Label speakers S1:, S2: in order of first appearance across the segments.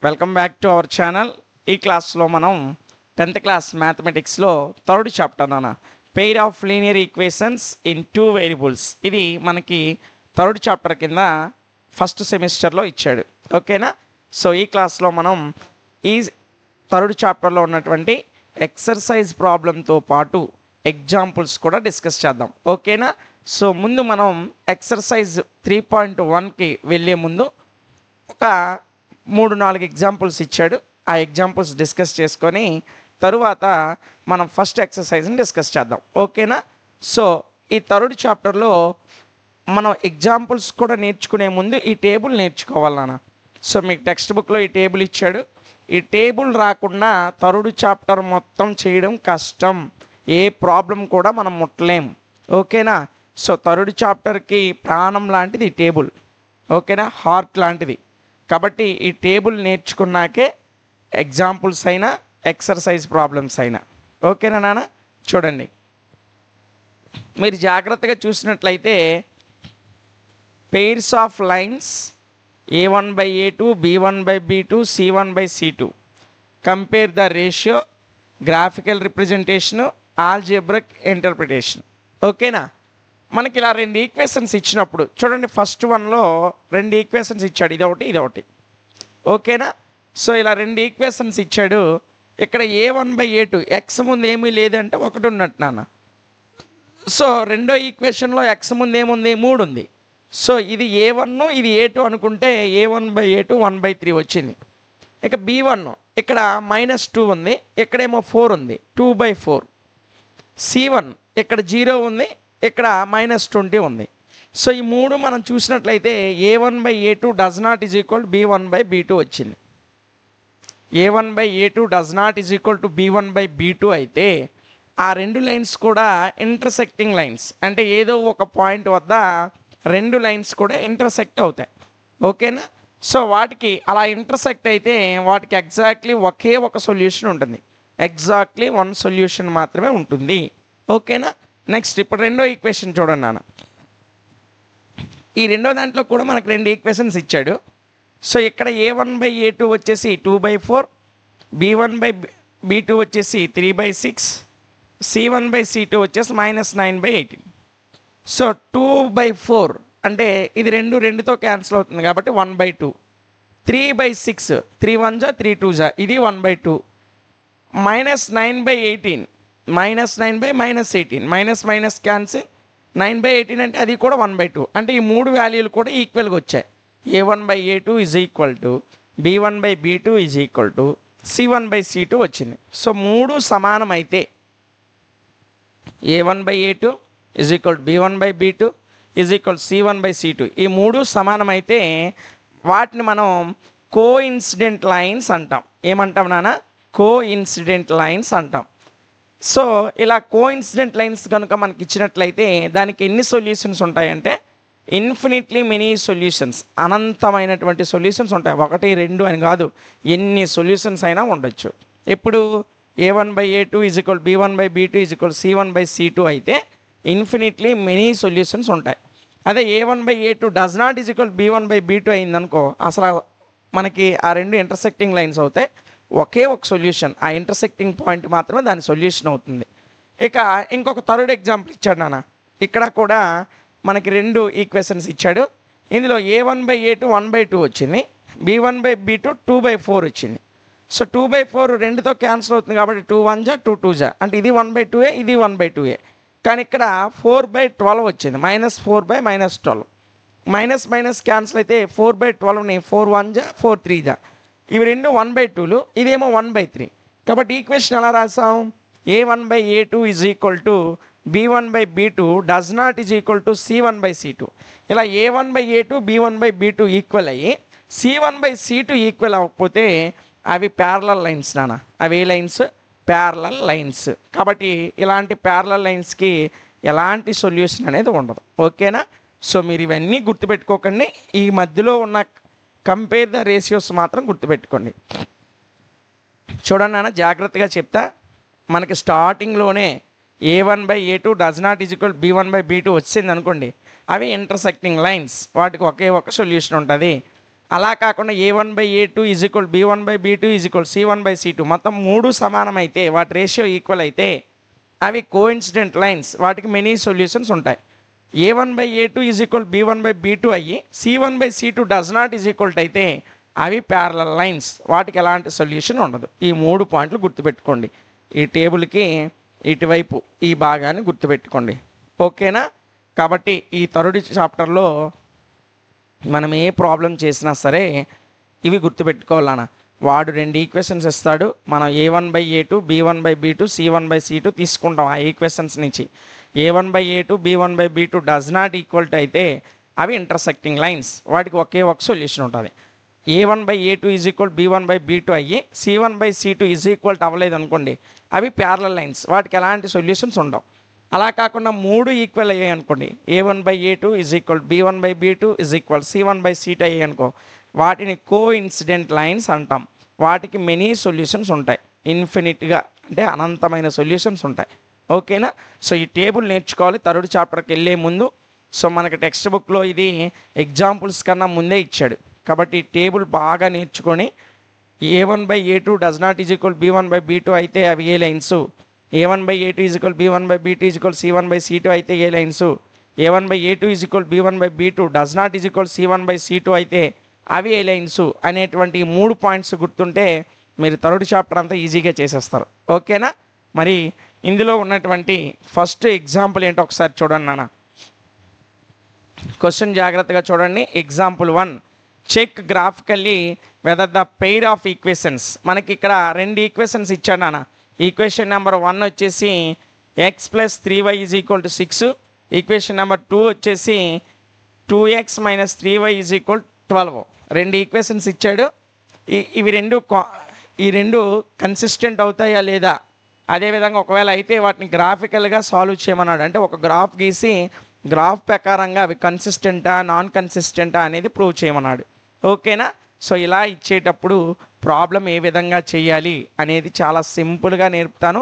S1: Welcome back to our channel. ఈ క్లాస్లో మనం 10th క్లాస్ మ్యాథమెటిక్స్లో థర్డ్ చాప్టర్ అన్న pair of linear equations in 2 variables. ఇది మనకి థర్డ్ చాప్టర్ కింద ఫస్ట్ సెమిస్టర్లో ఇచ్చాడు. ఓకేనా? సో ఈ క్లాస్లో మనం ఈ థర్డ్ చాప్టర్లో ఉన్నటువంటి ఎక్సర్సైజ్ ప్రాబ్లంతో పాటు ఎగ్జాంపుల్స్ కూడా డిస్కస్ చేద్దాం. ఓకేనా? సో ముందు మనం ఎక్సర్సైజ్ 3.1కి వెళ్ళే ముందు ఒక 3-4 ఎగ్జాంపుల్స్ ఇచ్చాడు. ఆ ఎగ్జాంపుల్స్ డిస్కస్ చేసుకొని తరువాత మనం ఫస్ట్ ఎక్సర్సైజ్ని డిస్కస్ చేద్దాం. ఓకేనా? సో ఈ థర్డ్ చాప్టర్లో మనం ఎగ్జాంపుల్స్ కూడా నేర్చుకునే ముందు ఈ టేబుల్ నేర్చుకోవాలి నాన్న. సో మీకు టెక్స్ట్ బుక్లో ఈ టేబుల్ ఇచ్చాడు. ఈ టేబుల్ రాకుండా థర్డ్ చాప్టర్ మొత్తం చేయడం కష్టం. ఏ ప్రాబ్లం కూడా మనం ముట్టలేం. ఓకేనా? సో థర్డ్ చాప్టర్కి ప్రాణం లాంటిది ఈ టేబుల్. ఓకేనా? హార్ట్ లాంటిది. కాబట్టి ఈ టేబుల్ నేర్చుకున్నాకే ఎగ్జాంపుల్స్ అయినా ఎక్సర్సైజ్ ప్రాబ్లమ్స్ అయినా. ఓకేనా నాన్న? చూడండి, మీరు జాగ్రత్తగా చూసినట్లయితే pairs of lines A1/A2, B1/B2, C1/C2, compare the ratio, graphical representation, algebraic interpretation. ఓకేనా? మనకి ఇలా 2 ఈక్వేషన్స్ ఇచ్చినప్పుడు చూడండి, ఫస్ట్ వన్లో 2 ఈక్వేషన్స్ ఇచ్చాడు, ఇదొకటి ఇదొకటి. ఓకేనా? సో ఇలా 2 ఈక్వేషన్స్ ఇచ్చాడు. ఇక్కడ A1/A2 ఎక్స్ ముందు ఏమీ లేదంటే 1 ఉన్నట్టు నాన్న. సో రెండో ఈక్వేషన్లో ఎక్స్ ముందు ఏముంది? 3 ఉంది. సో ఇది A1, ఇది A2 అనుకుంటే A1/A2 1/3 వచ్చింది. ఇక B1 ఇక్కడ -2 ఉంది, ఇక్కడేమో 4 ఉంది, 2/4. C1 ఇక్కడ 0 ఉంది, ఇక్కడ -20 ఉంది. సో ఈ 3 మనం చూసినట్లయితే A1/A2 does not is equal B1/B2 వచ్చింది. A1/A2 does not is equal to B1/B2 అయితే ఆ 2 లైన్స్ కూడా ఇంటర్సెక్టింగ్ లైన్స్, అంటే ఏదో ఒక పాయింట్ వద్ద 2 లైన్స్ కూడా ఇంటర్సెక్ట్ అవుతాయి. ఓకేనా? సో వాటికి అలా ఇంటర్సెక్ట్ అయితే వాటికి ఎగ్జాక్ట్లీ ఒకే ఒక సొల్యూషన్ ఉంటుంది. ఎగ్జాక్ట్లీ 1 సొల్యూషన్ మాత్రమే ఉంటుంది. ఓకేనా? నెక్స్ట్ ఇప్పుడు రెండో ఈక్వేషన్ చూడండి నాన్న. ఈ రెండో దాంట్లో కూడా మనకు 2 ఈక్వేషన్స్ ఇచ్చాడు. సో ఇక్కడ A1/A2 వచ్చేసి 2/4, B1/B2 వచ్చేసి 3/6, C1/C2 వచ్చేసి -9/18. సో 2/4 అంటే ఇది 2తో క్యాన్సిల్ అవుతుంది కాబట్టి 1/2. 3/6 3 1 3 2 ఇది 1/2. -9/18 -9/-18 మైనస్ క్యాన్సిల్, 9/18 అంటే అది కూడా 1/2. అంటే ఈ 3 వాల్యూలు కూడా ఈక్వల్గా వచ్చాయి. A1/A2 is equal to B1/B2 is equal to C1/C2 వచ్చింది. సో 3 సమానం అయితే A1/A2 is equal to B1/B2 is equal C1/C2, ఈ 3 సమానం అయితే వాటిని మనం కోఇన్సిడెంట్ లైన్స్ అంటాం. ఏమంటాం నాన్న? కోఇన్సిడెంట్ లైన్స్ అంటాం. సో ఇలా కోఇన్సిడెంట్ లైన్స్ కనుక మనకి ఇచ్చినట్లయితే దానికి ఎన్ని సొల్యూషన్స్ ఉంటాయంటే ఇన్ఫినిట్లీ మెనీ సొల్యూషన్స్, అనంతమైనటువంటి సొల్యూషన్స్ ఉంటాయి. 1 2 అని కాదు, ఎన్ని సొల్యూషన్స్ అయినా ఉండొచ్చు. ఇప్పుడు A1/A2 is equal B1/B2 is equal C1/C2 అయితే ఇన్ఫినిట్లీ మెనీ సొల్యూషన్స్ ఉంటాయి. అదే A1/A2 does not is equal B1/B2 అయిందనుకో, అసలు మనకి ఆ 2 ఇంటర్సెక్టింగ్ లైన్స్ అవుతాయి. ఒకే ఒక సొల్యూషన్, ఆ ఇంటర్సెక్టింగ్ పాయింట్ మాత్రమే దాని సొల్యూషన్ అవుతుంది. ఇక ఇంకొక థర్డ్ ఎగ్జాంపుల్ ఇచ్చాడు నాన్న. ఇక్కడ కూడా మనకి 2 ఈక్వేషన్స్ ఇచ్చాడు. ఇందులో A1/A2 1/2 వచ్చింది, B1/B2 2/4 వచ్చింది. సో 2/4 2తో క్యాన్సిల్ అవుతుంది కాబట్టి 2 1 2 2 అంటే ఇది 1/2, ఇది 1/2. కానీ ఇక్కడ 4/12 వచ్చింది, -4/-12. మైనస్ క్యాన్సిల్ అయితే 4/12ని 4 1 4 3 ఇవి 2 1/2లు, ఇదేమో 1/3. కాబట్టి ఈక్వేషన్ ఎలా రాసాం? A1/A2 is equal to B1/B2 does not is equal to C1/C2. ఇలా A1/A2 B1/B2 ఈక్వల్ అయ్యి C1/C2 ఈక్వల్ అవ్వకపోతే అవి ప్యారలల్ లైన్స్ నాన్న. అవి ఏ లైన్స్? Parallel lines. కాబట్టి ఇలాంటి ప్యారలల్ లైన్స్కి ఎలాంటి సొల్యూషన్ అనేది ఉండదు. ఓకేనా? సో మీరు ఇవన్నీ గుర్తుపెట్టుకోకండి. ఈ మధ్యలో ఉన్న కంపేర్ ద రేషియోస్ మాత్రం గుర్తుపెట్టుకోండి. చూడండి నాన్న, జాగ్రత్తగా చెప్తా. మనకి స్టార్టింగ్లోనే A1/A2 does not is equal B1/B2 వచ్చింది అనుకోండి, అవి ఇంటర్సెక్టింగ్ లైన్స్, వాటికి ఒకే ఒక సొల్యూషన్ ఉంటుంది. అలా కాకుండా A1/A2 is equal B1/B2 is equal C1/C2 మొత్తం 3 సమానమైతే వాటి రేషియో ఈక్వల్ అయితే అవి కోఇన్సిడెంట్ లైన్స్, వాటికి మెనీ సొల్యూషన్స్ ఉంటాయి. A1/A2 ఈజ్ ఈక్వల్ B1/B2 అయ్యి C1/C2 does not is equal అయితే అవి ప్యారలల్ లైన్స్, వాటికి ఎలాంటి సొల్యూషన్ ఉండదు. ఈ 3 పాయింట్లు గుర్తుపెట్టుకోండి. ఈ టేబుల్కి ఇటువైపు ఈ భాగాన్ని గుర్తుపెట్టుకోండి. ఓకేనా? కాబట్టి ఈ థర్డ్ చాప్టర్లో మనం ఏ ప్రాబ్లం చేసినా సరే ఇవి గుర్తుపెట్టుకోవాలన్న. వాడు 2 ఈక్వేషన్స్ ఇస్తాడు, మనం A1/A2 B1/B2 C1/C2 తీసుకుంటాం. ఆ ఈక్వేషన్స్ నుంచి A1/A2 B1/B2 does not equal to అయితే అవి ఇంటర్సెక్టింగ్ లైన్స్, వాటికి ఒకే ఒక సొల్యూషన్ ఉంటుంది. A1/A2 ఈజ్ ఈక్వల్ B1/B2 అయ్యి C1/C2 ఈజ్ ఈక్వల్ అవ్వలేదు అనుకోండి, అవి ప్యారలల్ లైన్స్, వాటికి ఎలాంటి సొల్యూషన్స్ ఉండవు. అలా కాకుండా 3 ఈక్వల్ అయ్యాయి అనుకోండి, A1/A2 is equal B1/B2 is equal C1/C2 అయ్యాయి అనుకో, వాటిని కోఇన్సిడెంట్ లైన్స్ అంటాం. వాటికి మెనీ సొల్యూషన్స్ ఉంటాయి, ఇన్ఫినిట్గా అంటే అనంతమైన సొల్యూషన్స్ ఉంటాయి. ఓకేనా? సో ఈ టేబుల్ నేర్చుకోవాలి థర్డ్ చాప్టర్కి వెళ్ళే ముందు. సో మనకి టెక్స్ట్ బుక్లో ఇది ఎగ్జాంపుల్స్ కన్నా ముందే ఇచ్చాడు, కాబట్టి ఈ టేబుల్ బాగా నేర్చుకొని A1/A2 does not is equal B1/B2 అయితే అవి ఏ lines, A1/A2 is equal B1/B2 is equal C1/C2 అయితే ఏ lines, A1/A2 is equal B1/B2 does not is equal C1/C2 అయితే అవి ఏ లైన్స్ అనేటువంటి 3 పాయింట్స్ గుర్తుంటే మీరు థర్డ్ చాప్టర్ అంతా ఈజీగా చేసేస్తారు. ఓకేనా? మరి ఇందులో ఉన్నటువంటి ఫస్ట్ ఎగ్జాంపుల్ ఏంటో ఒకసారి చూడండి నాన్న. క్వశ్చన్ జాగ్రత్తగా చూడండి. Example 1, check graphically whether the pair of equations. మనకి ఇక్కడ 2 ఈక్వేషన్స్ ఇచ్చాడు నాన్న. ఈక్వేషన్ నెంబర్ 1 వచ్చేసి x + 3y is equal to 6. Equation number 2 వచ్చేసి 2x - 3y is equal 12. 2 equations ఇచ్చాడు. ఈ రెండు కన్సిస్టెంట్ అవుతాయా లేదా, అదేవిధంగా ఒకవేళ అయితే వాటిని గ్రాఫికల్గా సాల్వ్ చేయమన్నాడు. అంటే ఒక గ్రాఫ్ గీసి గ్రాఫ్ ప్రకారంగా అవి కన్సిస్టెంటా నాన్ కన్సిస్టెంటా అనేది ప్రూవ్ చేయమన్నాడు. ఓకేనా? సో ఇలా ఇచ్చేటప్పుడు ప్రాబ్లం ఏ విధంగా చేయాలి అనేది చాలా సింపుల్గా నేర్పుతాను.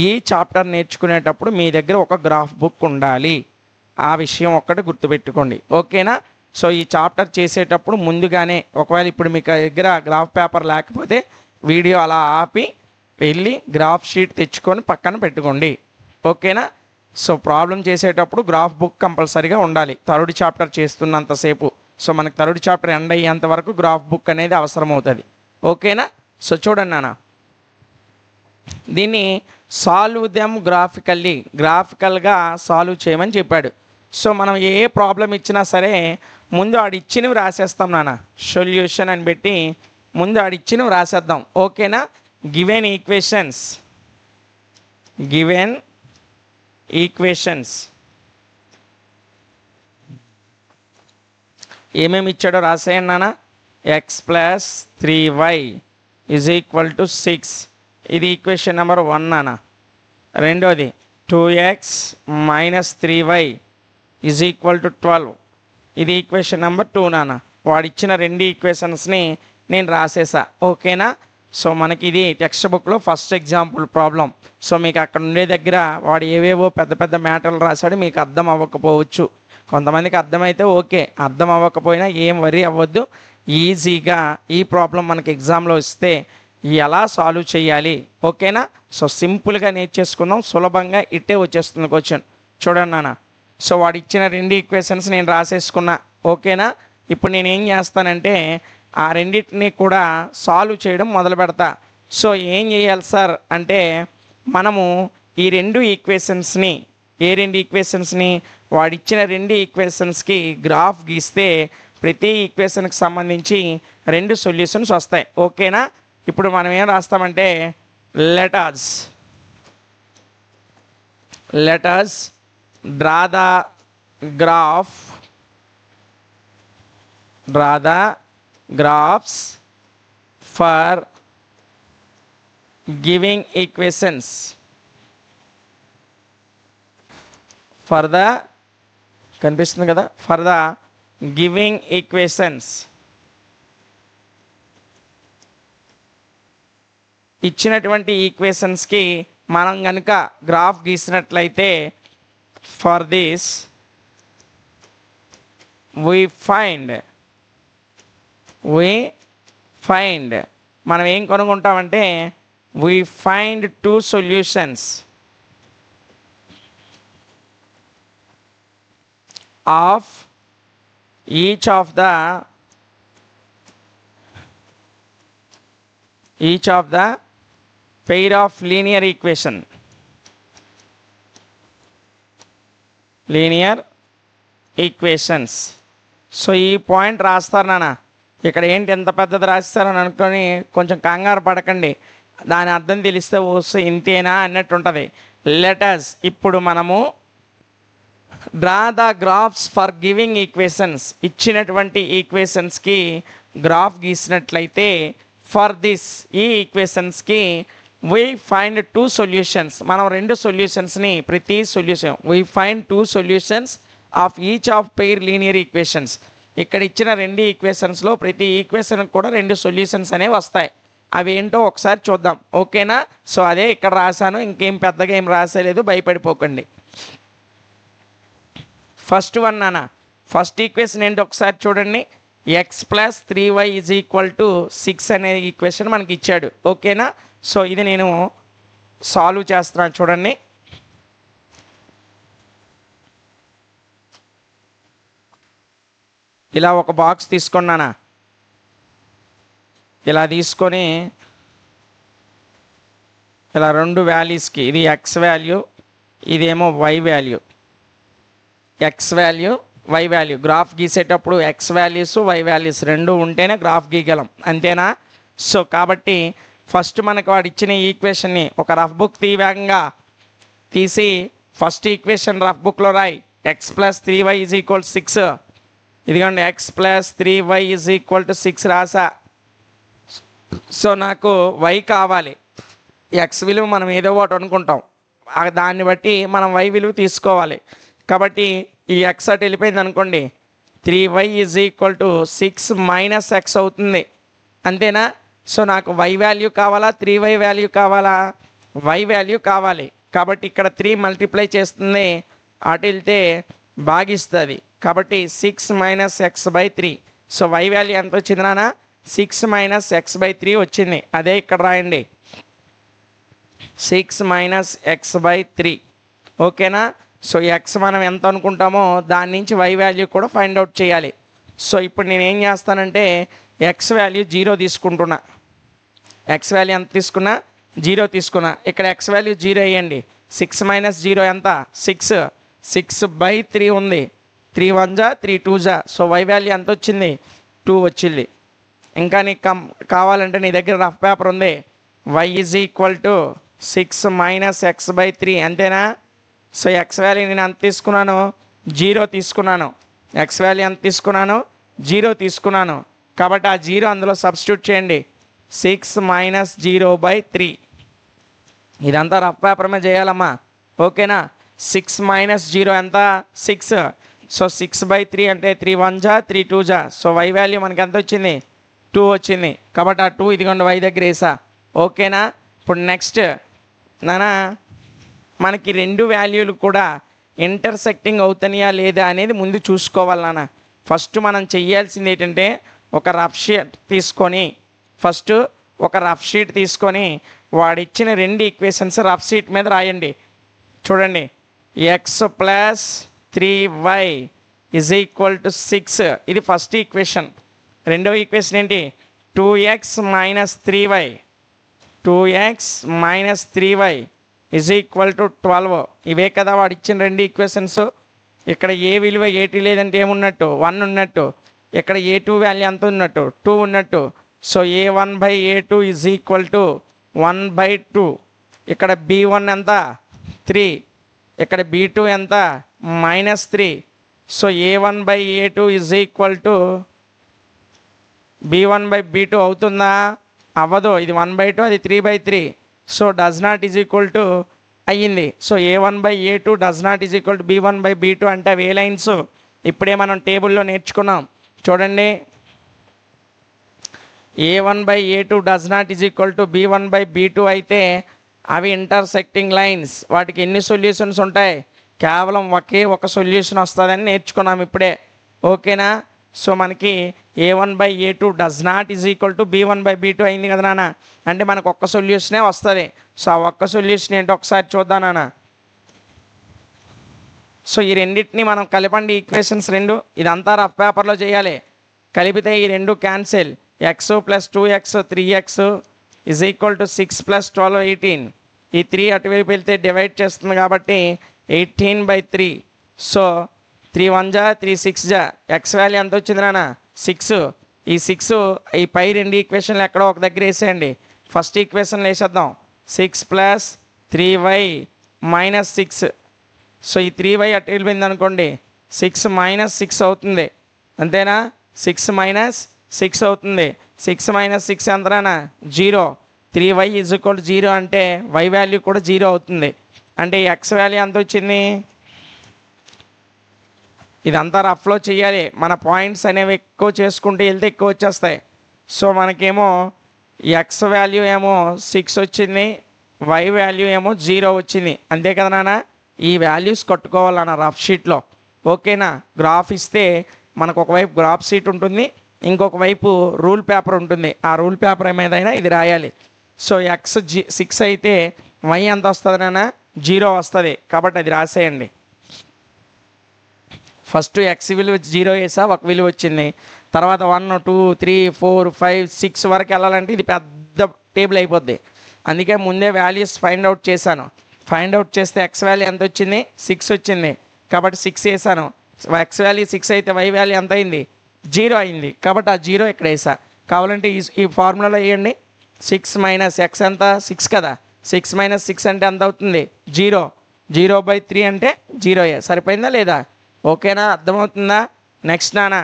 S1: ఈ చాప్టర్ నేర్చుకునేటప్పుడు మీ దగ్గర ఒక గ్రాఫ్ బుక్ ఉండాలి, ఆ విషయం ఒక్కటి గుర్తుపెట్టుకోండి. ఓకేనా? సో ఈ చాప్టర్ చేసేటప్పుడు ముందుగానే ఒకవేళ ఇప్పుడు మీకు దగ్గర గ్రాఫ్ పేపర్ లేకపోతే వీడియో అలా ఆపి వెళ్ళి గ్రాఫ్ షీట్ తెచ్చుకొని పక్కన పెట్టుకోండి. ఓకేనా? సో ప్రాబ్లం చేసేటప్పుడు గ్రాఫ్ బుక్ కంపల్సరీగా ఉండాలి థర్డ్ చాప్టర్ చేస్తున్నంతసేపు. సో మనకి థర్డ్ చాప్టర్ ఎండ్ అయ్యేంత వరకు గ్రాఫ్ బుక్ అనేది అవసరం అవుతుంది. ఓకేనా? సో చూడండి నాన్న, దీన్ని సాల్వ్ దెమ్ గ్రాఫికల్గా సాల్వ్ చేయమని చెప్పాడు. సో మనం ఏ ప్రాబ్లం ఇచ్చినా సరే ముందు ఆడిచ్చినవి రాసేస్తాం నాన్న. సొల్యూషన్ అని పెట్టి ముందు ఆడిచ్చినవి రాసేద్దాం. ఓకేనా? గివెన్ ఈక్వేషన్స్ ఏమేమి ఇచ్చాడో రాసేయండి నాన్న. x + 3y is equal to 6. ఇది ఈక్వేషన్ నెంబర్ 1 నాన్న. రెండోది 2x - 3y is equal to 12. ఇది ఈక్వేషన్ నెంబర్ 2 నాన్న. వాడిచ్చిన 2 ఈక్వేషన్స్ని నేను రాసేసా. ఓకేనా? సో మనకి ఇది టెక్స్ట్ బుక్లో ఫస్ట్ ఎగ్జాంపుల్ ప్రాబ్లం. సో మీకు అక్కడ ఉండే దగ్గర వాడు ఏవేవో పెద్ద పెద్ద మ్యాటర్లు రాశాడు, మీకు అర్థం అవ్వకపోవచ్చు. కొంతమందికి అర్థమైతే ఓకే, అర్థం అవ్వకపోయినా ఏం వరీ అవ్వద్దు. ఈజీగా ఈ ప్రాబ్లం మనకి ఎగ్జామ్లో ఇస్తే ఎలా సాల్వ్ చేయాలి. ఓకేనా? సో సింపుల్గా నేర్చేసుకుందాం, సులభంగా ఇట్టే వచ్చేస్తుంది క్వశ్చన్. చూడండి నాన్న, సో వాడు ఇచ్చిన 2 ఈక్వేషన్స్ నేను రాసేసుకున్నా. ఓకేనా? ఇప్పుడు నేను ఏం చేస్తానంటే ఆ రెండింటిని కూడా సాల్వ్ చేయడం మొదలు పెడతా. సో ఏం చేయాలి సార్ అంటే మనము ఈ 2 ఈక్వేషన్స్ని ఏ 2 ఈక్వేషన్స్ని వాడిచ్చిన 2 ఈక్వేషన్స్కి గ్రాఫ్ గీస్తే ప్రతి ఈక్వేషన్కి సంబంధించి 2 సొల్యూషన్స్ వస్తాయి. ఓకేనా? ఇప్పుడు మనం ఏం రాస్తామంటే let us draw the graphs for giving equations for the కనిపిస్తుంది కదా, ఫర్ ద గివింగ్ ఈక్వేషన్స్. ఇచ్చినటువంటి ఈక్వేషన్స్కి మనం కనుక గ్రాఫ్ గీసినట్లయితే for this we find we find మనం ఏం కనుగొంటామంటే we find two solutions of each of the pair of linear equations. So ఈ పాయింట్ రాస్తారు నాన్న, ఇక్కడ ఏంటి ఎంత పెద్దది రాస్తారని అనుకొని కొంచెం కంగారు పడకండి, దాని అర్థం తెలిస్తే వస్తే ఇంతేనా అన్నట్టు ఉంటుంది. లెటస్ ఇప్పుడు మనము draw the graphs for giving equations, ఇచ్చినటువంటి ఈక్వేషన్స్కి గ్రాఫ్ గీసినట్లయితే ఫర్ దిస్ ఈ ఈక్వేషన్స్కి we find two solutions, మనం రెండు సొల్యూషన్స్ని ప్రతి solution we find two solutions of each of pair linear equations. ఇక్కడ ఇచ్చిన రెండు ఈక్వేషన్స్లో ప్రతి ఈక్వేషన్ కూడా రెండు సొల్యూషన్స్ అనేవి వస్తాయి. అవి ఏంటో ఒకసారి చూద్దాం, ఓకేనా? సో అదే ఇక్కడ రాశాను, ఇంకేం పెద్దగా ఏం రాసేలేదు, భయపడిపోకండి. ఫస్ట్ వన్ నాన్న, ఫస్ట్ ఈక్వేషన్ ఏంటో ఒకసారి చూడండి. X plus 3y is equal to 6 అనే ఈక్వేషన్ మనకి ఇచ్చాడు, ఓకేనా? సో ఇది నేను సాల్వ్ చేస్తున్నాను చూడండి. ఇలా ఒక బాక్స్ తీసుకున్నానా, ఇలా తీసుకొని ఇలా రెండు వాల్యూస్కి, ఇది ఎక్స్ వాల్యూ, ఇదేమో y value, x value y value. Graph గీసేటప్పుడు ఎక్స్ వాల్యూస్ వై వాల్యూస్ రెండు ఉంటేనే గ్రాఫ్ గీయగలం, అంతేనా? సో కాబట్టి ఫస్ట్ మనకు వాడు ఇచ్చిన ఈక్వేషన్ని ఒక రఫ్ బుక్ వేగంగా తీసి ఫస్ట్ ఈక్వేషన్ రఫ్ బుక్లో రాయి. X plus 3y is equal 6, ఇదిగోండి x plus 3y is equal to 6 రాసా. సో నాకు వై కావాలి, ఎక్స్ విలువ మనం ఏదో ఒకటి అనుకుంటాం, దాన్ని బట్టి మనం వై విలువ తీసుకోవాలి. కాబట్టి ఈ ఎక్స్ అటు వెళ్ళిపోయింది అనుకోండి, 3y is equal to 6 minus X అవుతుంది, అంతేనా? సో నాకు వై వాల్యూ కావాలా 3y వాల్యూ కావాలా? వై వాల్యూ కావాలి. కాబట్టి ఇక్కడ 3 మల్టిప్లై చేస్తుంది, అటు వెళ్తే భాగిస్తుంది, కాబట్టి 6 minus x by 3. So y value ఎంత వచ్చింది నాన్న? 6 మైనస్ ఎక్స్ బై 3 వచ్చింది. అదే ఇక్కడ రాయండి, 6 మైనస్ ఎక్స్ బై 3, ఓకేనా? సో ఎక్స్ మనం ఎంత అనుకుంటామో దాని నుంచి వై వాల్యూ కూడా ఫైండ్ అవుట్ చేయాలి. సో ఇప్పుడు నేను ఏం చేస్తానంటే ఎక్స్ వాల్యూ 0 తీసుకుంటున్నా, ఎక్స్ వాల్యూ ఎంత తీసుకున్నా? 0 తీసుకున్నా. ఇక్కడ ఎక్స్ వాల్యూ 0 వేయండి, 6 మైనస్ 0 ఎంత? 6, 6 బై 3 ఉంది, 3 1 జా 3 2 జా. సో వై వాల్యూ ఎంత వచ్చింది? 2 వచ్చింది. ఇంకా నీకు కావాలంటే నీ దగ్గర రఫ్ పేపర్ ఉంది, y is equal to 6 minus x by 3, అంతేనా? సో ఎక్స్ వాల్యూ నేను ఎంత తీసుకున్నాను? 0 తీసుకున్నాను. ఎక్స్ వాల్యూ ఎంత తీసుకున్నాను? 0 తీసుకున్నాను. కాబట్టి ఆ 0 అందులో సబ్స్టిట్యూట్ చేయండి, 6 మైనస్ 0 బై 3. ఇదంతా రఫ్ పేపర్ మీద చేయాలమ్మా, ఓకేనా? 6 మైనస్ 0 ఎంత? 6. సో 6 బై 3 అంటే 3 1 జా 3 2 జా. సో వై వాల్యూ మనకి ఎంత వచ్చింది? 2 వచ్చింది. కాబట్టి ఆ 2 ఇదిగోండి వై దగ్గర వేసా, ఓకేనా? ఇప్పుడు నెక్స్ట్ నానా, మనకి రెండు వాల్యూలు కూడా ఇంటర్సెక్టింగ్ అవుతున్నాయా లేదా అనేది ముందు చూసుకోవాలి నాన్న. ఫస్ట్ మనం చెయ్యాల్సింది ఏంటంటే ఒక రఫ్ షీట్ తీసుకొని వాడిచ్చిన రెండు ఈక్వేషన్స్ రఫ్ షీట్ మీద రాయండి. చూడండి, X plus 3y is equal to 6, ఇది ఫస్ట్ ఈక్వేషన్. రెండవ ఈక్వేషన్ ఏంటి? 2x minus 3y, 2x minus 3y is equal to 12. ఇవే కదా వాడు ఇచ్చిన రెండు ఈక్వేషన్స్. ఇక్కడ ఏ విలువ ఏటి లేదంటే ఏమున్నట్టు? 1 ఉన్నట్టు. ఇక్కడ a2 వాల్యూ ఎంత ఉన్నట్టు? 2 ఉన్నట్టు. So a1 by a2 is equal to 1/2. ఇక్కడ b1 ఎంత? 3. ఇక్కడ b2 ఎంత? -3. So a1 by a2 is equal to b1 by b2 అవుతుందా? అవ్వదు. ఇది 1/2, అది 3/3. So does not is equal to అయ్యింది. So a1 by a2 does not is equal to b1 by b2 అంటే అవి ఏ లైన్స్? ఇప్పుడే మనం టేబుల్లో నేర్చుకున్నాం చూడండి. a1 by a2 does not is equal to b1 by b2 అయితే అవి ఇంటర్సెక్టింగ్ లైన్స్. వాటికి ఎన్ని సొల్యూషన్స్ ఉంటాయి? కేవలం ఒకే ఒక సొల్యూషన్ వస్తుందని నేర్చుకున్నాం ఇప్పుడే, ఓకేనా? సో మనకి a1/a2 does not is equal to b1/b2 అయింది కదా నాన్న. అంటే మనకు ఒక్క సొల్యూషనే వస్తుంది. సో ఆ ఒక్క సొల్యూషన్ ఏంటో ఒకసారి చూద్దాం నాన్న. సో ఈ రెండింటిని మనం కలపండి, ఈక్వేషన్స్ రెండు. ఇదంతా రఫ్ పేపర్లో చేయాలి. కలిపితే ఈ రెండు cancel. x + 2x 3x is equal to 6 + 12 18. ఈ 3 అటువైపు వెళ్తే డివైడ్ చేస్తుంది కాబట్టి 18/3. సో 3 1 జా 3 6 జా. ఎక్స్ వాల్యూ ఎంత వచ్చింది నాన్న? 6. ఈ 6 ఈ పై రెండు ఈక్వేషన్లు ఎక్కడో ఒక దగ్గర వేసేయండి. ఫస్ట్ ఈక్వేషన్లో వేసేద్దాం. 6 + 3y - 6. సో ఈ 3y అటు వెళ్ళిపోయింది అనుకోండి, 6 - 6 అవుతుంది. అంతేనా? 6 - 6 అవుతుంది. 6 - 6 ఎంతనా? 0. 3y = 0 అంటే y వాల్యూ కూడా 0 అవుతుంది. అంటే ఎక్స్ వాల్యూ ఎంత వచ్చింది? ఇదంతా రఫ్లో చేయాలి. మన పాయింట్స్ అనేవి ఎక్కువ చేసుకుంటూ వెళ్తే ఎక్కువ వచ్చేస్తాయి. సో మనకేమో ఎక్స్ వాల్యూ ఏమో 6 వచ్చింది, వై వాల్యూ ఏమో 0 వచ్చింది. అంతే కదా నాన్న? ఈ వాల్యూస్ కట్టుకోవాలన్న రఫ్ షీట్లో. ఓకేనా? గ్రాఫ్ ఇస్తే మనకు ఒకవైపు గ్రాఫ్ షీట్ ఉంటుంది, ఇంకొక వైపు రూల్ పేపర్ ఉంటుంది. ఆ రూల్ పేపర్ ఏమైనా ఇది రాయాలి. సో ఎక్స్ 6 అయితే వై ఎంత వస్తుంది నాన్న? 0 వస్తుంది. కాబట్టి అది రాసేయండి. ఫస్ట్ ఎక్స్ విలువ 0 వేసా, ఒక విలువ వచ్చింది. తర్వాత 1 2 3 4 5 6 వరకు వెళ్ళాలంటే ఇది పెద్ద టేబుల్ అయిపోద్ది. అందుకే ముందే వాల్యూస్ ఫైండ్ అవుట్ చేశాను. ఫైండ్ అవుట్ చేస్తే ఎక్స్ వాల్యూ ఎంత వచ్చింది? 6 వచ్చింది. కాబట్టి 6 వేసాను. ఎక్స్ వాల్యూ 6 అయితే వై వాల్యూ ఎంత అయింది? 0 అయింది. కాబట్టి ఆ 0 ఇక్కడ వేసా. కావాలంటే ఈ ఫార్ములాలో వేయండి. 6 - x ఎంత? 6 కదా. 6 - 6 అంటే ఎంత అవుతుంది? 0. 0/3 అంటే 0. సరిపోయిందా లేదా? ఓకేనా? అర్థమవుతుందా? నెక్స్ట్ నాన్న,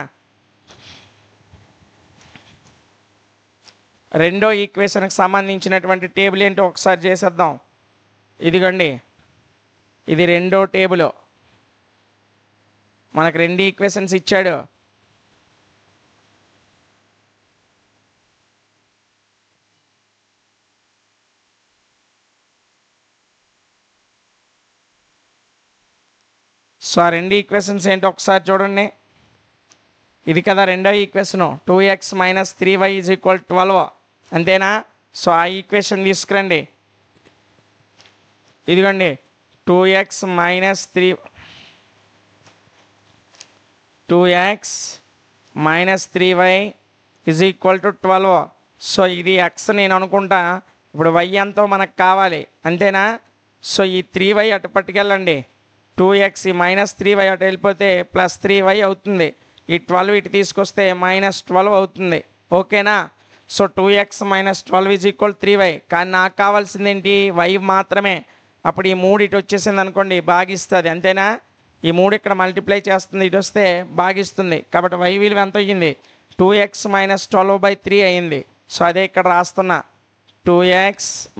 S1: రెండో ఈక్వేషన్కి సంబంధించినటువంటి టేబుల్ ఏంటో ఒకసారి చేసేద్దాం. ఇదిగోండి, ఇది రెండో టేబుల్. మనకు రెండు ఈక్వేషన్స్ ఇచ్చాడు. సో ఆ రెండు ఈక్వేషన్స్ ఏంటో ఒకసారి చూడండి. ఇది కదా రెండో ఈక్వేషను, 2x - 3y = 12. అంతేనా? సో ఆ ఈక్వేషన్ తీసుకురండి. ఇదిగోండి, 2x - 3y = 12. సో ఇది x నేను అనుకుంటా. ఇప్పుడు y ఎంతో మనకు కావాలి. అంతేనా? సో ఈ 3y అటు పట్టుకెళ్ళండి. 2x -3y అటు వెళ్ళిపోతే +3y అవుతుంది. ఈ 12 ఇటు తీసుకొస్తే -12 అవుతుంది. ఓకేనా? So 2x - 12 = 3y. కానీ నాకు కావాల్సింది ఏంటి? y మాత్రమే. అప్పుడు ఈ 3 ఇటు వచ్చేసింది అనుకోండి, భాగిస్తుంది. అంతేనా? ఈ 3 ఇక్కడ మల్టిప్లై చేస్తుంది, ఇటు వస్తే భాగిస్తుంది. కాబట్టి y విలువ ఎంత అయ్యింది? 2x - 12/3 అయ్యింది. సో అదే ఇక్కడ రాస్తున్నా, 2x -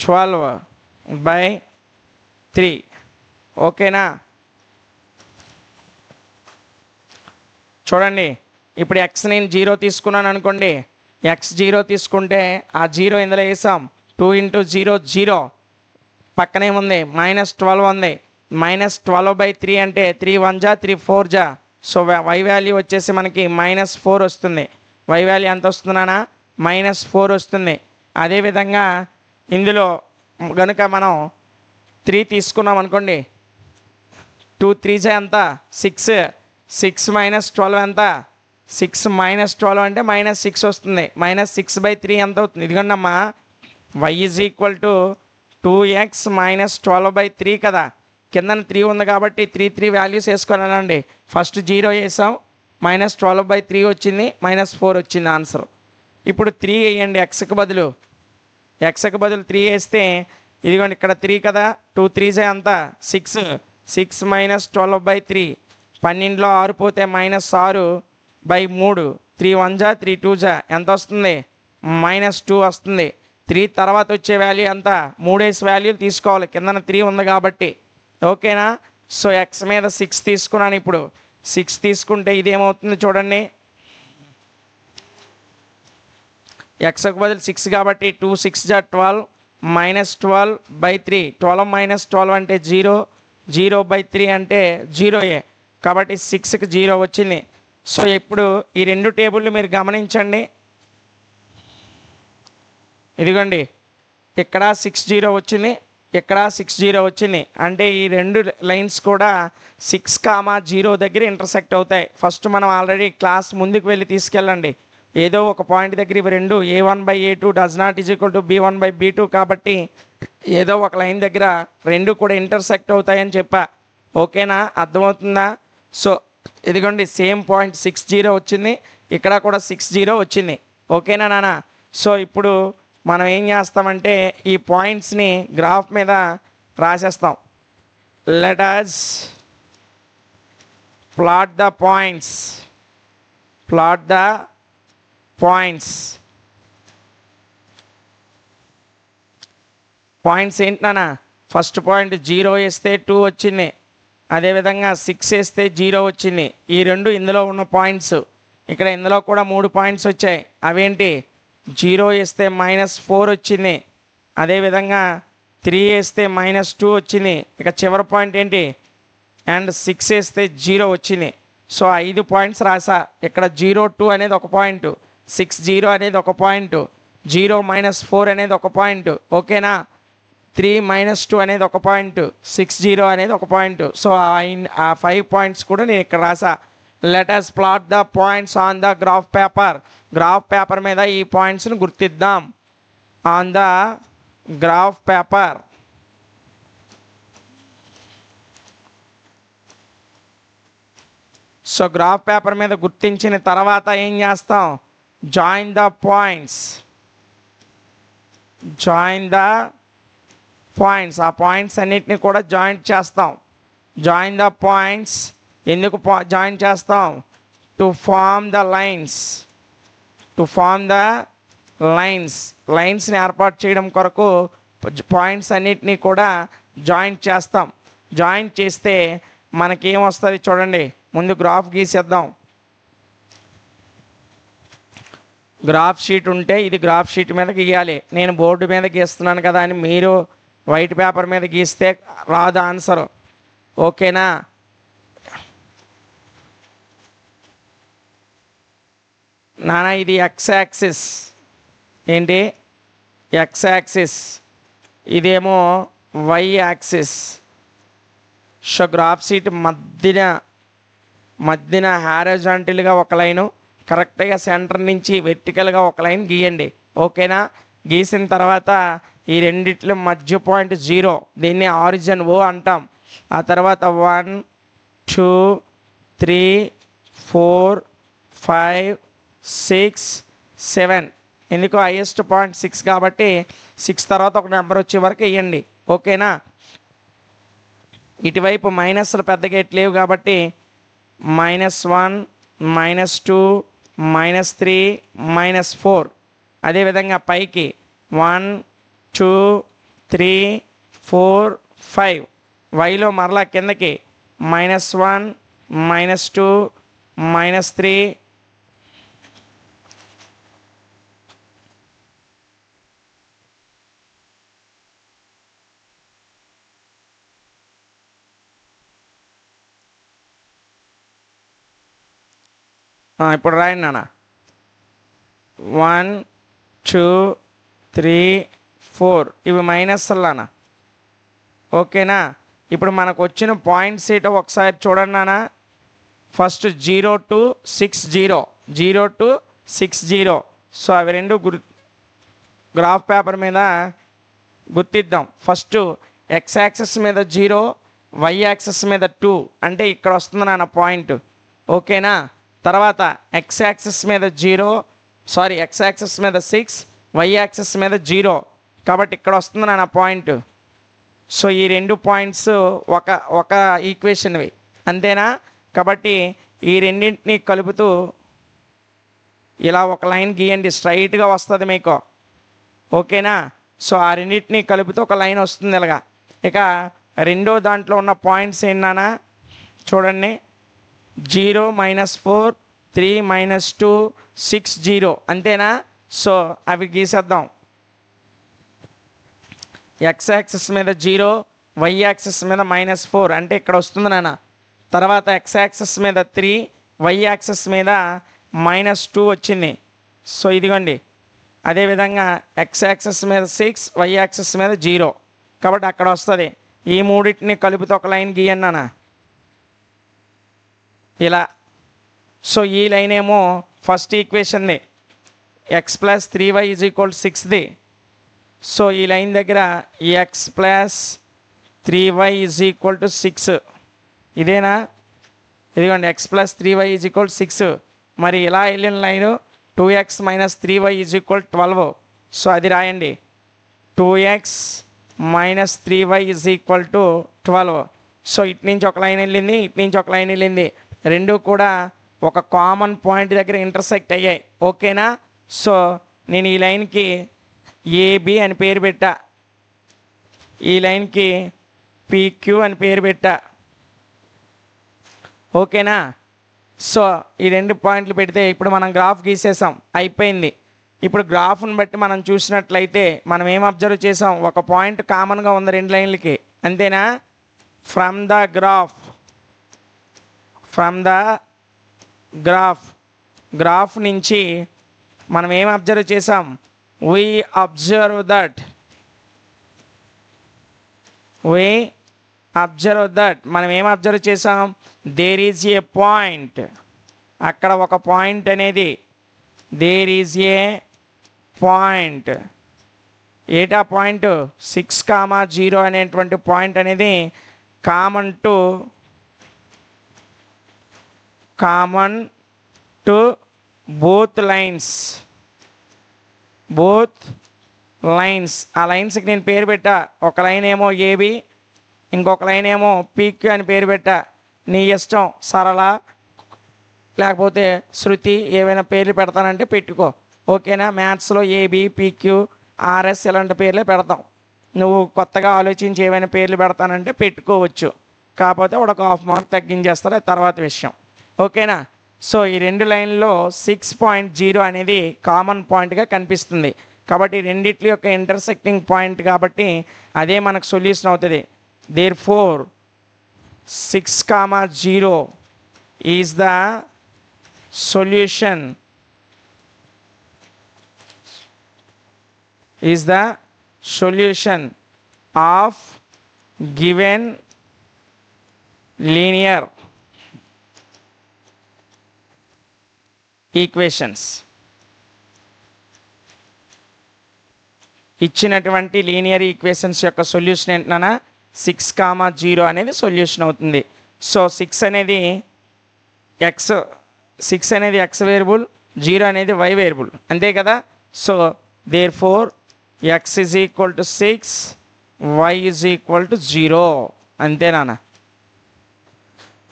S1: 12/3. ఓకేనా? చూడండి, ఇప్పుడు x నేను 0 తీసుకున్నాను అనుకోండి. x 0 తీసుకుంటే ఆ 0 ఇందులో వేసాం. 2 × 0 0. పక్కనే ఉంది -12 ఉంది. -12/3 అంటే 3 1 జా 3 4 జా. సో y వాల్యూ వచ్చేసి మనకి -4 వస్తుంది. y వాల్యూ ఎంత వస్తుందన్నా? -4 వస్తుంది. అదేవిధంగా ఇందులో కనుక మనం 3 తీసుకున్నాం అనుకోండి, 2 3 జా ఎంత? 6. 6 - 12 ఎంత? 6 - 12 అంటే -6 వస్తుంది. -6/3 ఎంత అవుతుంది? ఇదిగోండి అమ్మా, y = 2x - 12/3 కదా. కింద 3 ఉంది కాబట్టి 3 వాల్యూస్ వేసుకోవాలండి. ఫస్ట్ 0 వేసాం, -12/3 వచ్చింది, -4 వచ్చింది ఆన్సర్. ఇప్పుడు 3 వేయండి ఎక్స్కి బదులు. 3 వేస్తే ఇదిగోండి ఇక్కడ 3 కదా. 2 3 జా ఎంత? 6. 6 - 12/3. 12లో 6 పోతే -6/3. 3 1 జా 3 2 జా ఎంత వస్తుంది? -2 వస్తుంది. 3 తర్వాత వచ్చే వాల్యూ ఎంత? 3 వాల్యూలు తీసుకోవాలి, కింద 3 ఉంది కాబట్టి. ఓకేనా? సో ఎక్స్ మీద 6 తీసుకున్నాను. ఇప్పుడు 6 తీసుకుంటే ఇదేమవుతుంది చూడండి. ఎక్స్కి బదులు 6 కాబట్టి 2 6 జా 12 -12/3. 12 - 12 అంటే 0. 0/3 అంటే 0. కాబట్టి 6కి 0 వచ్చింది. సో ఇప్పుడు ఈ రెండు టేబుల్ని మీరు గమనించండి. ఇదిగోండి, ఇక్కడ 6 వచ్చింది, ఇక్కడ 6 వచ్చింది. అంటే ఈ రెండు లైన్స్ కూడా 6,0 దగ్గర ఇంటర్సెక్ట్ అవుతాయి. ఫస్ట్ మనం ఆల్రెడీ క్లాస్ ముందుకు వెళ్ళి తీసుకెళ్ళండి. ఏదో ఒక పాయింట్ దగ్గర ఇవి రెండు a1/a2 does not is equal to b1/b2 కాబట్టి ఏదో ఒక లైన్ దగ్గర రెండు కూడా ఇంటర్సెక్ట్ అవుతాయని చెప్పా. ఓకేనా, అర్థమవుతుందా? సో ఇదిగోండి, సేమ్ పాయింట్ 60 వచ్చింది, ఇక్కడ కూడా 60 వచ్చింది. ఓకేనా నాన్న? సో ఇప్పుడు మనం ఏం చేస్తామంటే ఈ పాయింట్స్ని గ్రాఫ్ మీద రాసేస్తాం. Let us plot the points. Points ఏంటి నాన్న? ఫస్ట్ పాయింట్ 0 వేస్తే 2 వచ్చింది, అదేవిధంగా 6 వేస్తే 0 వచ్చింది. ఈ రెండు ఇందులో ఉన్న పాయింట్స్. ఇక్కడ ఇందులో కూడా 3 పాయింట్స్ వచ్చాయి. అవేంటి? 0 వేస్తే -4 వచ్చింది, అదేవిధంగా 3 వేస్తే -2 వచ్చింది. ఇక చివరి పాయింట్ ఏంటి? అండ్ 6 వేస్తే 0 వచ్చింది. సో 5 పాయింట్స్ రాసా. ఇక్కడ 0, 2 అనేది ఒక పాయింట్, 6, 0 అనేది ఒక పాయింట్, 0 -4 అనేది ఒక పాయింట్. ఓకేనా? 3 -2 అనేది ఒక పాయింట్, 6, 0 అనేది ఒక పాయింట్. సో ఆ 5 పాయింట్స్ కూడా నేను ఇక్కడ రాసా. Let us plot the points on the graph paper. Graph paper మీద ఈ పాయింట్స్ని గుర్తిద్దాం. On the graph paper. So graph paper మీద గుర్తించిన తర్వాత ఏం చేస్తాం? Join the points. ఆ పాయింట్స్ అన్నిటిని కూడా జాయింట్ చేస్తాం. Join the points. ఎందుకు జాయిన్ చేస్తాం? టు ఫార్మ్ ద లైన్స్ని ఏర్పాటు చేయడం కొరకు పాయింట్స్ అన్నిటినీ కూడా జాయింట్ చేస్తాం. జాయింట్ చేస్తే మనకేమొస్తుంది చూడండి. ముందు గ్రాఫ్ గీసేద్దాం. గ్రాఫ్ షీట్ ఉంటే ఇది గ్రాఫ్ షీట్ మీద గీయాలి. నేను బోర్డు మీద గీస్తున్నాను కదా అని మీరు వైట్ పేపర్ మీద గీస్తే రాదు ఆన్సర్. ఓకేనా? నానా ఇది ఎక్స్ యాక్సిస్. ఏంటి? X axis. ఇదేమో y axis. So graph sheet మధ్యన హారిజాంటల్గా ఒక లైను, కరెక్ట్గా సెంటర్ నుంచి వెర్టికల్గా ఒక లైన్ గీయండి. ఓకేనా? గీసిన తర్వాత ఈ రెండిట్లో మధ్య పాయింట్ 0, దీన్ని ఆరిజిన్ O అంటాం. ఆ తర్వాత 1, 2, 3, 4, 5, 6, 7. ఎందుకు? హైయెస్ట్ పాయింట్ 6 కాబట్టి 6 తర్వాత ఒక నెంబర్ వచ్చే వరకు వేయండి. ఓకేనా? ఇటువైపు మైనస్లు పెద్దగా ఎట్లేవు కాబట్టి -1, -2, -3, -4. అదేవిధంగా పైకి 1, 2, 3, 4, 5. వైలో మరలా కిందకి -1, -2, -3. ఇప్పుడు రాయండి నాన్న. 1, 2, 3, 4 ఇవి మైనస్లానా? ఓకేనా? ఇప్పుడు మనకు వచ్చిన పాయింట్స్ ఏంటో ఒకసారి చూడండి నాన్న. First 0 to 60. సో అవి రెండు గ్రాఫ్ పేపర్ మీద గుర్తిద్దాం. ఫస్ట్ ఎక్స్ యాక్సిస్ మీద 0, వై యాక్సిస్ మీద 2, అంటే ఇక్కడ వస్తుంది నాన్న పాయింట్. ఓకేనా? తర్వాత ఎక్స్ యాక్సిస్ మీద 6, వై యాక్సిస్ మీద 0, కాబట్టి ఇక్కడ వస్తుంది నాన్న పాయింట్. సో ఈ రెండు పాయింట్స్ ఒక ఈక్వేషన్వి, అంతేనా? కాబట్టి ఈ రెండింటిని కలుపుతూ ఇలా ఒక లైన్ గీయండి, స్ట్రైట్గా వస్తుంది మీకు. ఓకేనా? సో ఆ రెండింటిని కలుపుతూ ఒక లైన్ వస్తుంది ఇలాగా. ఇక రెండో దాంట్లో ఉన్న పాయింట్స్ ఏంటన్నా చూడండి. 0, -4, 3, -2, 6, 0, అంతేనా? సో అవి గీసేద్దాం. ఎక్స్ యాక్సిస్ మీద 0, వై యాక్సిస్ మీద -4, అంటే ఇక్కడ వస్తుంది నాన్న. తర్వాత ఎక్స్ యాక్సెస్ మీద 3, వై యాక్సెస్ మీద -2 వచ్చింది. సో ఇదిగోండి, అదేవిధంగా ఎక్స్ యాక్సెస్ మీద 6, వై యాక్సెస్ మీద 0. కాబట్టి అక్కడ వస్తుంది. ఈ మూడింటిని కలుపుతూ ఒక లైన్ గీయండి అన్న ఇలా. సో ఈ లైన్ ఏమో ఫస్ట్ ఈక్వేషన్ది ఎక్స్ ప్లస్ 3y = 6ది. సో ఈ లైన్ దగ్గర ఎక్స్ ప్లస్ 3y = 6 ఇదేనా? ఇదిగోండి ఎక్స్ ప్లస్ 3y = 6. మరి ఇలా వెళ్ళిన లైను 2x - 3y = 12. సో అది రాయండి, 2x - 3y = 12. సో ఇటు నుంచి ఒక లైన్ వెళ్ళింది, ఇటు నుంచి ఒక లైన్ వెళ్ళింది, రెండు కూడా ఒక కామన్ పాయింట్ దగ్గర ఇంటర్సెక్ట్ అయ్యాయి. ఓకేనా? సో నేను ఈ లైన్కి ఏబి అని పేరు పెట్టా, ఈ లైన్కి పిక్యూ అని పేరు పెట్టా. ఓకేనా? సో ఈ రెండు పాయింట్లు పెడితే ఇప్పుడు మనం గ్రాఫ్ గీసేసాం, అయిపోయింది. ఇప్పుడు గ్రాఫ్ని బట్టి మనం చూసినట్లయితే మనం ఏం అబ్జర్వ్ చేసాం? ఒక పాయింట్ కామన్గా ఉంది రెండు లైన్లకి, అంతేనా? ఫ్రమ్ ద గ్రాఫ్ నుంచి మనం ఏం అబ్జర్వ్ చేసాం? we observe that మనం ఏం అబ్జర్వ్ చేసాం? దేర్ ఈజ్ ఏ పాయింట్, అక్కడ ఒక పాయింట్ అనేది, దేర్ ఈజ్ ఏ పాయింట్. ఏటా పాయింట్? 6,0 అనేటువంటి పాయింట్ అనేది కామన్ టు బోత్ లైన్స్. ఆ లైన్స్కి నేను పేరు పెట్టా. ఒక లైన్ ఏమో ఏబి, ఇంకొక లైన్ ఏమో పీక్యూ అని పేరు పెట్టా. నీ ఇష్టం, సరళ లేకపోతే శృతి, ఏవైనా పేర్లు పెడతానంటే పెట్టుకో. ఓకేనా? మ్యాథ్స్లో ఏబి, పీక్యూ, ఆర్ఎస్ ఇలాంటి పేర్లే పెడతాం. నువ్వు కొత్తగా ఆలోచించి ఏమైనా పేర్లు పెడతానంటే పెట్టుకోవచ్చు, కాకపోతే ఒక 1/2 మార్క్ తగ్గించేస్తారు, అది తర్వాత విషయం. ఓకేనా? సో ఈ రెండు లైన్లో 6.0 అనేది కామన్ పాయింట్గా కనిపిస్తుంది. కాబట్టి రెండిట్ల యొక్క ఇంటర్సెక్టింగ్ పాయింట్ కాబట్టి అదే మనకు సొల్యూషన్ అవుతుంది. Therefore 6,0 is the solution of given linear equations. ఇచ్చినటువంటి లీనియర్ ఈక్వేషన్స్ యొక్క సొల్యూషన్ ఏంటన్నా 6,0 అనేది సొల్యూషన్ అవుతుంది. సో 6 అనేది ఎక్స్ వేరియబుల్, 0 అనేది వై వేరియబుల్, అంతే కదా? సో దేర్ఫోర్ ఎక్స్ = 6, వై = 0, అంతేనా?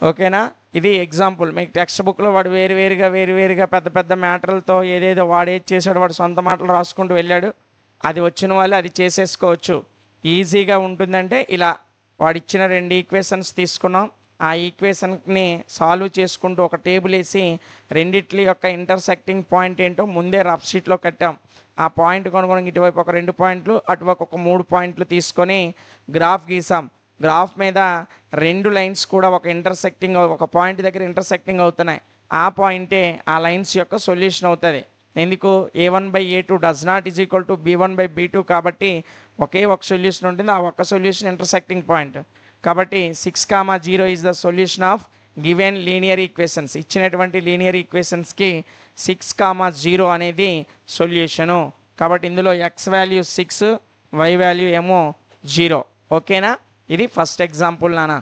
S1: ఓకేనా? ఇది ఎగ్జాంపుల్. మీకు టెక్స్ట్ బుక్లో వాడు వేరువేరుగా పెద్ద మ్యాటర్లతో ఏదేదో వాడేది చేశాడు, వాడు సొంత మాటలు రాసుకుంటూ వెళ్ళాడు. అది వచ్చిన వాళ్ళు అది చేసేసుకోవచ్చు, ఈజీగా ఉంటుందంటే ఇలా వాడిచ్చిన 2 ఈక్వేషన్స్ తీసుకున్నాం. ఆ ఈక్వేషన్ని సాల్వ్ చేసుకుంటూ ఒక టేబుల్ వేసి రెండిట్ల యొక్క ఇంటర్సెక్టింగ్ పాయింట్ ఏంటో ముందే రఫ్ షీట్లో కట్టాం. ఆ పాయింట్ కొనుగోలు ఇటువైపు ఒక 2 పాయింట్లు, అటువైపు ఒక 3 పాయింట్లు తీసుకొని గ్రాఫ్ గీసాం. గ్రాఫ్ మీద 2 లైన్స్ కూడా ఒక పాయింట్ దగ్గర ఇంటర్సెక్టింగ్ అవుతున్నాయి. ఆ పాయింటే ఆ లైన్స్ యొక్క సొల్యూషన్ అవుతుంది. ఎందుకు? a1/a2 డస్ నాట్ = b1/b2 కాబట్టి ఒకే ఒక సొల్యూషన్ ఉంటుంది, ఆ ఒక్క సొల్యూషన్ ఇంటర్సెక్టింగ్ పాయింట్. కాబట్టి 6,0 is the solution of given linear equations. ఇచ్చినటువంటి లీనియర్ ఈక్వేషన్స్కి 6,0 అనేది సొల్యూషను. కాబట్టి ఇందులో ఎక్స్ వాల్యూ 6, వై వాల్యూ ఏమో 0. ఓకేనా? ఇది ఫస్ట్ ఎగ్జాంపుల్ నాన్న.